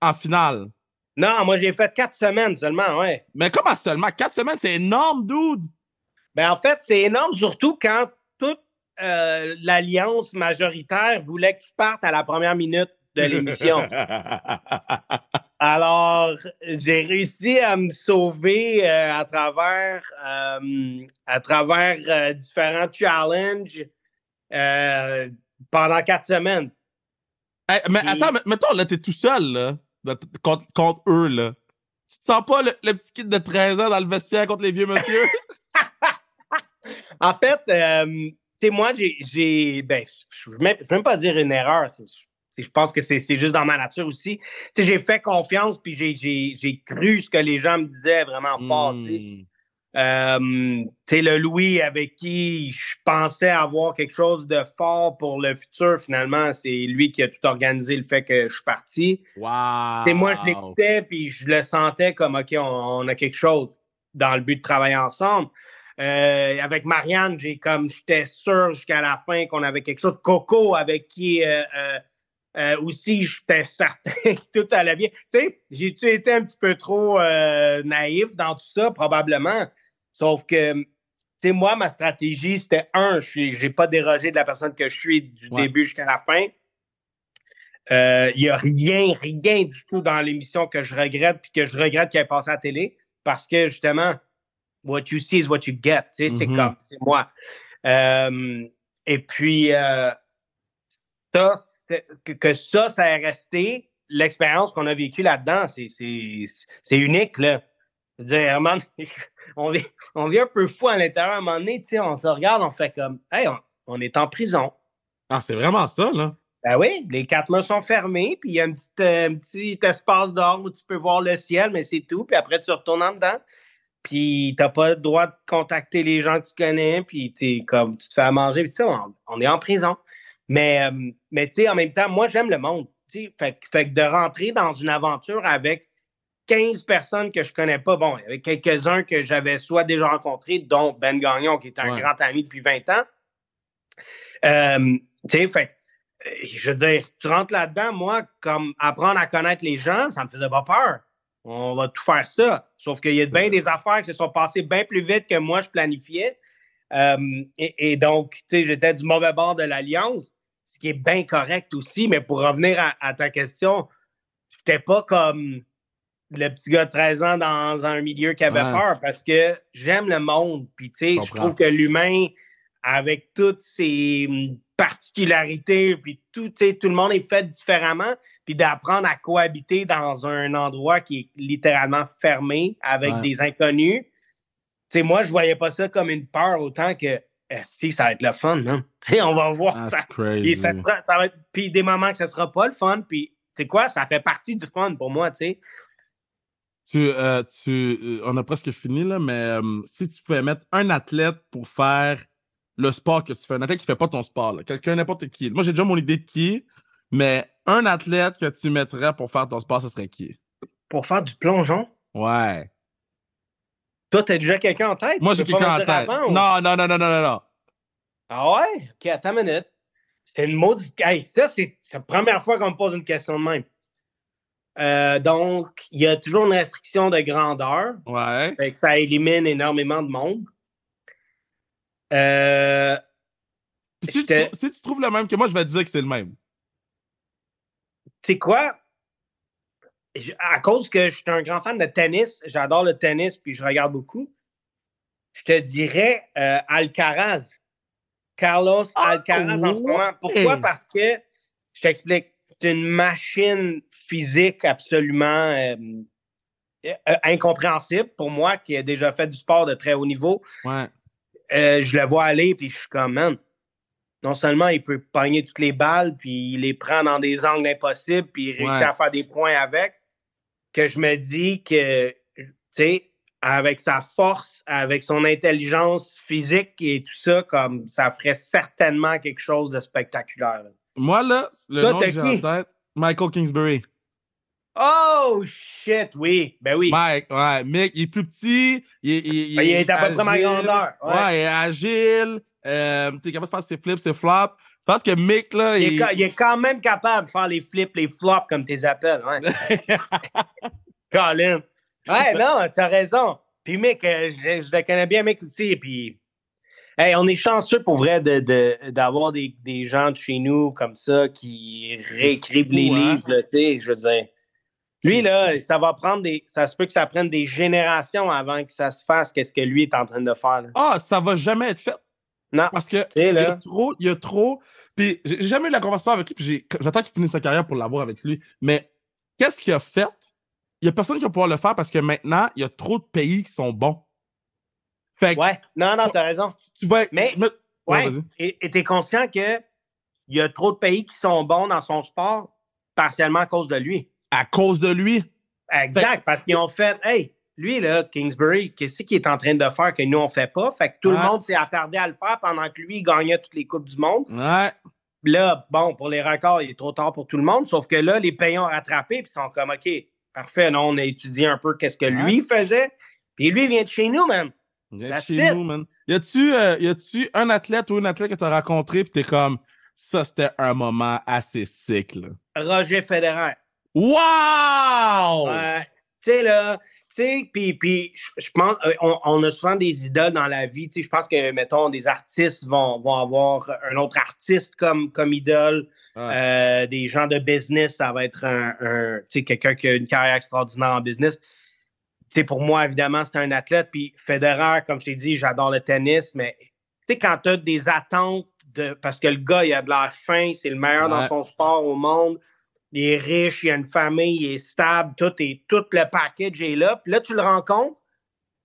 en finale. Non, moi, j'ai fait 4 semaines seulement, ouais. Mais comment seulement? 4 semaines, c'est énorme, dude! Ben, en fait, c'est énorme, surtout quand toute l'alliance majoritaire voulait que tu partes à la première minute de l'émission. Alors, j'ai réussi à me sauver à travers différents challenges pendant 4 semaines. Hey, mais attends, mettons, là, t'es tout seul, là, contre eux, là. Tu te sens pas le petit kid de 13 ans dans le vestiaire contre les vieux monsieur? En fait, tu sais, moi, ben, je ne veux même pas dire une erreur. Je pense que c'est juste dans ma nature aussi. Tu sais, j'ai fait confiance, puis j'ai cru ce que les gens me disaient vraiment fort, tu sais. Tu sais, le Louis avec qui je pensais avoir quelque chose de fort pour le futur, finalement, c'est lui qui a tout organisé le fait que je suis parti. Wow! Et moi, je l'écoutais, puis je le sentais comme, OK, on a quelque chose dans le but de travailler ensemble. Avec Marianne, j'étais sûr jusqu'à la fin qu'on avait quelque chose. Coco, avec qui aussi, j'étais certain que tout allait bien. Tu sais, j'ai-tu été un petit peu trop naïf dans tout ça? Probablement. Sauf que, tu sais, moi, ma stratégie, c'était j'ai pas dérogé de la personne que je suis du début jusqu'à la fin. Il n'y a rien du tout dans l'émission que je regrette, puis que je regrette qu'il ait passé à la télé, parce que justement, what you see is what you get. Tu sais, c'est moi. Et puis, ça, que ça est resté. L'expérience qu'on a vécue là-dedans, c'est unique, là. Je veux dire, à un moment donné, on vient un peu fou à l'intérieur. À un moment donné, tu sais, on se regarde, on fait comme, hey, on est en prison. Ah, c'est vraiment ça, là. Ben oui, les 4 murs sont fermés, puis il y a un petit espace dehors où tu peux voir le ciel, mais c'est tout. Puis après, tu retournes en dedans. Puis t'as pas le droit de contacter les gens que tu connais, puis tu te fais à manger, puis on est en prison. Mais tu sais, en même temps, moi, j'aime le monde. Fait que de rentrer dans une aventure avec 15 personnes que je connais pas, bon, il y avait quelques-uns que j'avais soit déjà rencontrés, dont Ben Gagnon, qui est un grand ami depuis 20 ans. Tu sais, fait je veux dire, tu rentres là-dedans, moi, comme apprendre à connaître les gens, ça me faisait pas peur. On va tout faire ça. Sauf qu'il y a bien des affaires qui se sont passées bien plus vite que moi, je planifiais. Et donc, tu sais, j'étais du mauvais bord de l'Alliance, ce qui est bien correct aussi. Mais pour revenir à ta question, j'étais pas comme le petit gars de 13 ans dans un milieu qui avait peur parce que j'aime le monde. Puis, tu sais, je trouve que l'humain, avec toutes ses particularités, puis tout le monde est fait différemment, puis d'apprendre à cohabiter dans un endroit qui est littéralement fermé avec des inconnus. Tu sais, moi, je voyais pas ça comme une peur autant que si ça va être le fun, hein? Tu sais, on va voir. That's crazy. Ça va être, puis des moments que ça sera pas le fun, puis tu sais quoi, ça fait partie du fun pour moi, tu sais. On a presque fini, là, mais si tu pouvais mettre un athlète pour faire le sport que tu fais, un athlète qui fait pas ton sport, là, quelqu'un, n'importe qui. Moi, j'ai déjà mon idée de qui, mais un athlète que tu mettrais pour faire ton sport, ce serait qui? Pour faire du plongeon? Ouais. Toi, t'as déjà quelqu'un en tête? Moi, j'ai quelqu'un en tête. Avant, non. Ah ouais? OK, attends une minute. C'est une maudite... Hey, ça, c'est la première fois qu'on me pose une question de même. Donc, il y a toujours une restriction de grandeur. Ouais. Fait que ça élimine énormément de monde. Si tu trouves le même que moi, je vais te dire que c'est le même. Tu sais quoi? À cause que je suis un grand fan de tennis, j'adore le tennis puis je regarde beaucoup, je te dirais Alcaraz. Carlos Alcaraz en ce moment. Pourquoi? Parce que, je t'explique, c'est une machine physique absolument incompréhensible pour moi qui a déjà fait du sport de très haut niveau. Ouais. Je le vois aller puis je suis comme, man, non seulement il peut pogner toutes les balles puis il les prend dans des angles impossibles puis il réussit à faire des points avec, que je me dis que, tu sais, avec sa force, avec son intelligence physique et tout ça, comme ça ferait certainement quelque chose de spectaculaire. Moi, là, le nom que j'ai en tête, Michael Kingsbury. Oh, shit, oui. Ben oui. Mike, ouais. Mick, il est plus petit. Il est à peu près ma grandeur. Ouais, il est agile. Tu es capable de faire ses flips, ses flops. Je pense que Mick, là. Il est quand même capable de faire les flips, les flops, comme tu les appelles. Ouais. Colin. Ouais, non, t'as raison. Puis Mick, je le connais bien, Mick aussi. Puis, hey, on est chanceux pour vrai d'avoir des gens de chez nous comme ça qui réécrivent les livres, tu sais, je veux dire. Lui, là, ça se peut que ça prenne des générations avant que ça se fasse, qu'est-ce que lui est en train de faire. Là. Ah, ça va jamais être fait. Non. Parce que il y a trop. Puis j'ai jamais eu la conversation avec lui, puis j'attends qu'il finisse sa carrière pour l'avoir avec lui. Mais qu'est-ce qu'il a fait? Il y a personne qui va pouvoir le faire parce que maintenant, il y a trop de pays qui sont bons. Fait que, ouais, non, t'as raison. Tu vas. Mais ouais, et t'es conscient qu'il y a trop de pays qui sont bons dans son sport, partiellement à cause de lui. À cause de lui? Exact, parce qu'ils ont fait, hey, lui, là, Kingsbury, qu'est-ce qu'il est en train de faire que nous, on fait pas? Fait que tout le monde s'est attardé à le faire pendant que lui, il gagnait toutes les Coupes du monde. Ouais. Là, bon, pour les records, il est trop tard pour tout le monde, sauf que là, les pays ont rattrapé, puis ils sont comme, OK, parfait, non, on a étudié un peu qu'est-ce que lui faisait, puis lui, il vient de chez nous, man. Il vient de chez nous, man. Y a-tu un athlète ou une athlète que tu as rencontré, puis t'es comme, ça, c'était un moment assez sick, là? Roger Federer. Wow! Tu sais, là, tu sais, puis je pense, on a souvent des idoles dans la vie, tu sais, je pense que, mettons, des artistes vont avoir un autre artiste comme idole, des gens de business, ça va être tu sais, quelqu'un qui a une carrière extraordinaire en business. pour moi, évidemment, c'est un athlète. Puis Federer, comme je t'ai dit, j'adore le tennis, mais quand tu as des attentes, parce que le gars, il a de l'air fin, c'est le meilleur dans son sport au monde, il est riche, il a une famille, il est stable, tout le package est là. Puis là, tu le rencontres,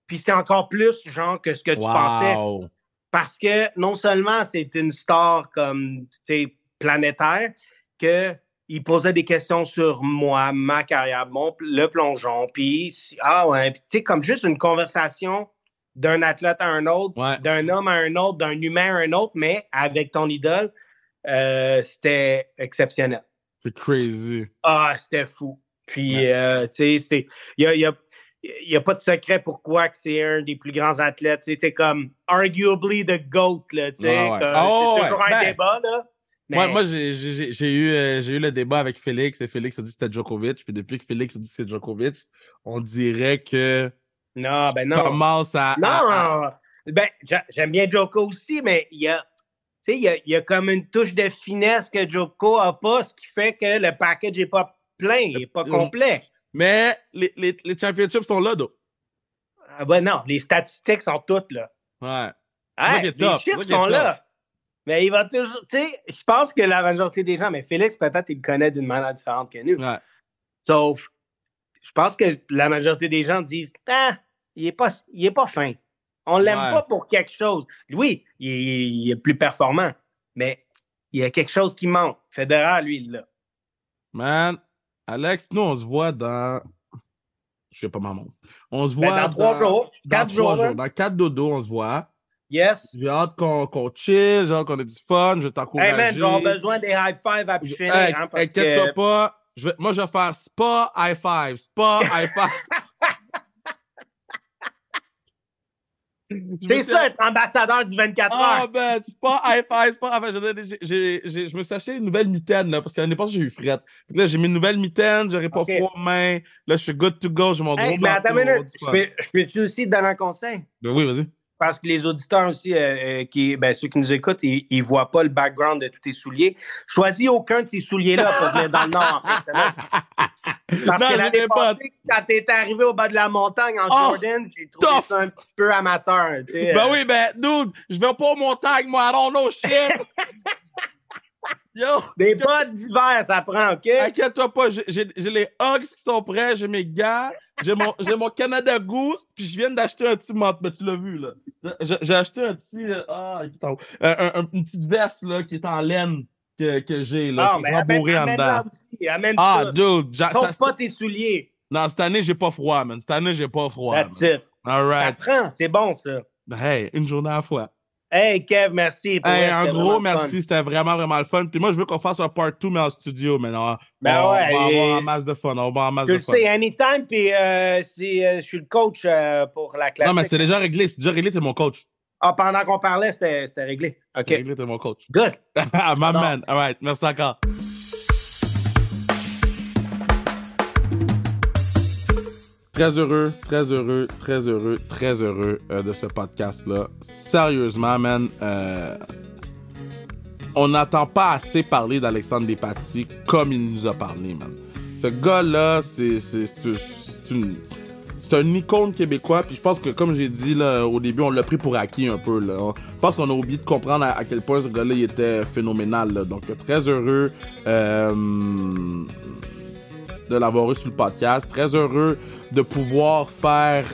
puis c'est encore plus genre que ce que tu pensais. Parce que non seulement c'est une star comme planétaire, qu'il posait des questions sur moi, ma carrière, le plongeon, puis comme juste une conversation d'un athlète à un autre, d'un homme à un autre, d'un humain à un autre, mais avec ton idole, c'était exceptionnel. C'est crazy. Ah, c'était fou. Puis, il n'y a pas de secret pourquoi que c'est un des plus grands athlètes. C'est comme arguably the GOAT. Là, c'est toujours un débat. Là, mais... Moi, j'ai eu le débat avec Félix, et Félix a dit que c'était Djokovic. Puis depuis que Félix a dit que c'est Djokovic, on dirait que non. commence à... Non, Ben, j'aime bien Djoko aussi, mais il y a comme une touche de finesse que Djoko n'a pas, ce qui fait que le package n'est pas plein, il n'est pas complet. Mais les championships sont là, donc. Non, les statistiques sont toutes là. Ouais. Les chiffres sont là. Mais il va toujours. Je pense que la majorité des gens, mais Félix, peut-être, il le connaît d'une manière différente que nous. Ouais. Sauf, je pense que la majorité des gens disent il est pas fin. On l'aime pas pour quelque chose. Oui, il est plus performant, mais il y a quelque chose qui manque. Federer, lui, il l'a. Man, Alex, nous, on se voit dans... Je sais pas ma montre. On se voit dans 3 jours. 4 jours. Dans 4 dodo, on se voit. Yes. J'ai hâte qu'on chill, j'ai hâte qu'on ait du fun, je vais t'encourager. Hey man, j'ai besoin des high five à plus finir. Inquiète-toi pas. Moi, je vais faire spa high five. Spa high five. C'est ça, être ambassadeur du 24 heures. Ah, ben, spa high five, spa high five. Je me suis acheté une nouvelle mitaine, là, parce qu'à l'époque, j'ai eu frette. Là, j'ai mis une nouvelle mitaine, j'aurais pas froid aux mains. Là, je suis good to go, j'ai mon gros mais attends une minute, je peux-tu aussi te donner un conseil? Ben oui, vas-y. Parce que les auditeurs aussi, ceux qui nous écoutent, ils ne voient pas le background de tous tes souliers. Choisis aucun de ces souliers-là pour venir dans le Nord. Parce que l'année passée, quand tu étais arrivé au bas de la montagne en Jordan, j'ai trouvé ça un petit peu amateur. Oui, dude, je vais pas aux montagnes, moi, I don't know shit. Yo, des bottes d'hiver, ça prend, OK? Inquiète-toi pas, j'ai les Hugs qui sont prêts, j'ai mes gars, j'ai mon Canada Goose, puis je viens d'acheter un petit manteau, ben, tu l'as vu, là. J'ai acheté un petit, une petite veste, là, qui est en laine que j'ai, là, qui est rembourrée en dedans. Dude, sauf pas tes souliers. Non, cette année, j'ai pas froid, man. Cette année, j'ai pas froid. That's it. All right. Ça prend, c'est bon, ça. Hey, une journée à la fois. Hey, Kev, merci. Un gros merci, c'était vraiment, vraiment le fun. Puis moi, je veux qu'on fasse un part 2, mais en studio maintenant. On va avoir un masse de fun. Tu le sais, anytime, puis je suis le coach pour la classe. Non, mais c'est déjà réglé. C'est déjà réglé, t'es mon coach. Ah, pendant qu'on parlait, c'était réglé. OK. C'est réglé, t'es mon coach. Good. My man. All right, merci encore. Très heureux de ce podcast-là. Sérieusement, man, on n'entend pas assez parler d'Alexandre Despatie comme il nous a parlé, man. Ce gars-là, c'est un icône québécois, puis je pense que, comme j'ai dit là, au début, on l'a pris pour acquis un peu. Là. Je pense qu'on a oublié de comprendre à quel point ce gars-là il était phénoménal. Là. Donc, très heureux de l'avoir eu sur le podcast. Très heureux de pouvoir faire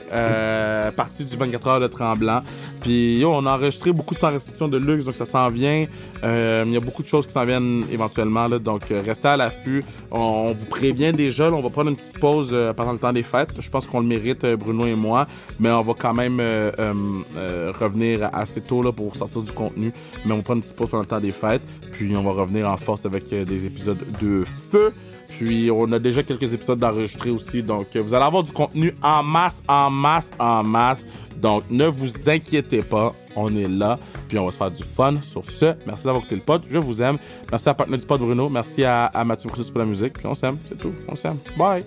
partie du 24 heures de Tremblant. Puis on a enregistré beaucoup de sans restriction de luxe, donc ça s'en vient. Il y a beaucoup de choses qui s'en viennent éventuellement, là, donc restez à l'affût. On vous prévient déjà, là, on va prendre une petite pause pendant le temps des fêtes. Je pense qu'on le mérite, Bruno et moi, mais on va quand même revenir assez tôt là, pour sortir du contenu. Mais on va prendre une petite pause pendant le temps des fêtes, puis on va revenir en force avec des épisodes de feu. Puis, on a déjà quelques épisodes d'enregistrés aussi. Donc, vous allez avoir du contenu en masse. Donc, ne vous inquiétez pas. On est là. Puis, on va se faire du fun. Sur ce, merci d'avoir écouté le pod. Je vous aime. Merci à la partenaire du pod, Bruno. Merci à Mathieu Brutus pour la musique. Puis, on s'aime. C'est tout. On s'aime. Bye.